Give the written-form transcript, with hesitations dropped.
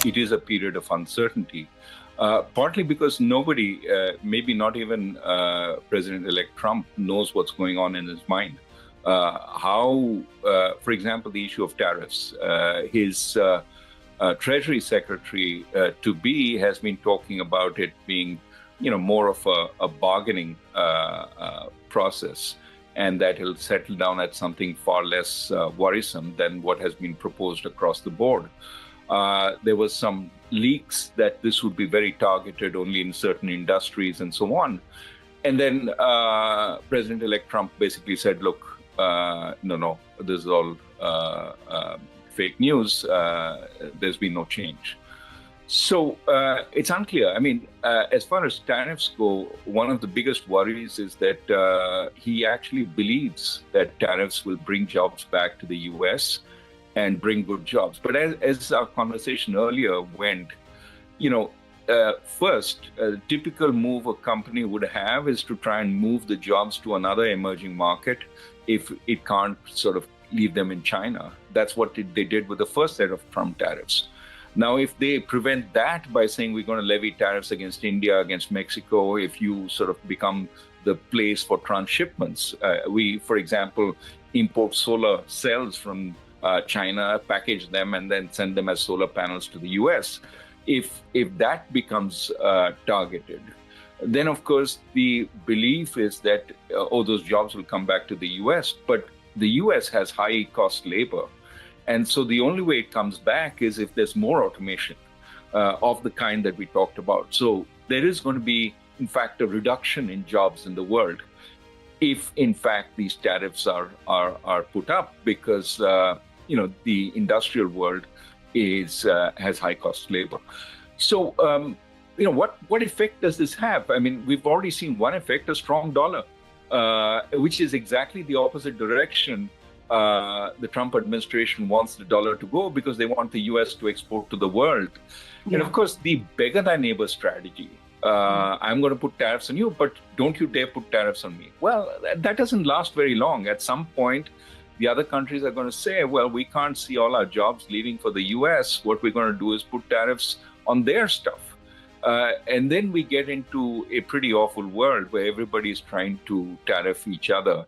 it is a period of uncertainty. Partly because nobody, maybe not even President-elect Trump, knows what's going on in his mind. For example, the issue of tariffs. His Treasury Secretary to be has been talking about it being, more of a bargaining process, and that he'll settle down at something far less worrisome than what has been proposed across the board. There was some leaks that this would be very targeted only in certain industries and so on. And then President-elect Trump basically said, look, no, this is all fake news. There's been no change. So it's unclear. I mean, as far as tariffs go, one of the biggest worries is that he actually believes that tariffs will bring jobs back to the U.S. and bring good jobs. But as our conversation earlier went, first, a typical move a company would have is to try and move the jobs to another emerging market if it can't sort of leave them in China. That's what they did with the first set of Trump tariffs. Now, if they prevent that by saying we're going to levy tariffs against India, against Mexico, if you sort of become the place for transshipments, we, for example, import solar cells from China, package them, and then send them as solar panels to the US. If that becomes targeted, then of course the belief is that those jobs will come back to the US. But the US has high cost labor, and so the only way it comes back is if there's more automation of the kind that we talked about. So there is going to be, in fact, a reduction in jobs in the world if, in fact, these tariffs are put up, because the industrial world has high cost labor. So what effect does this have? I mean, we've already seen one effect: a strong dollar, which is exactly the opposite direction the Trump administration wants the dollar to go, because they want the US to export to the world. Yeah. And of course, the beggar thy neighbor strategy. I'm going to put tariffs on you, but don't you dare put tariffs on me. Well, that doesn't last very long. At some point, the other countries are going to say, well, we can't see all our jobs leaving for the US. What we're going to do is put tariffs on their stuff. And then we get into a pretty awful world where everybody's trying to tariff each other.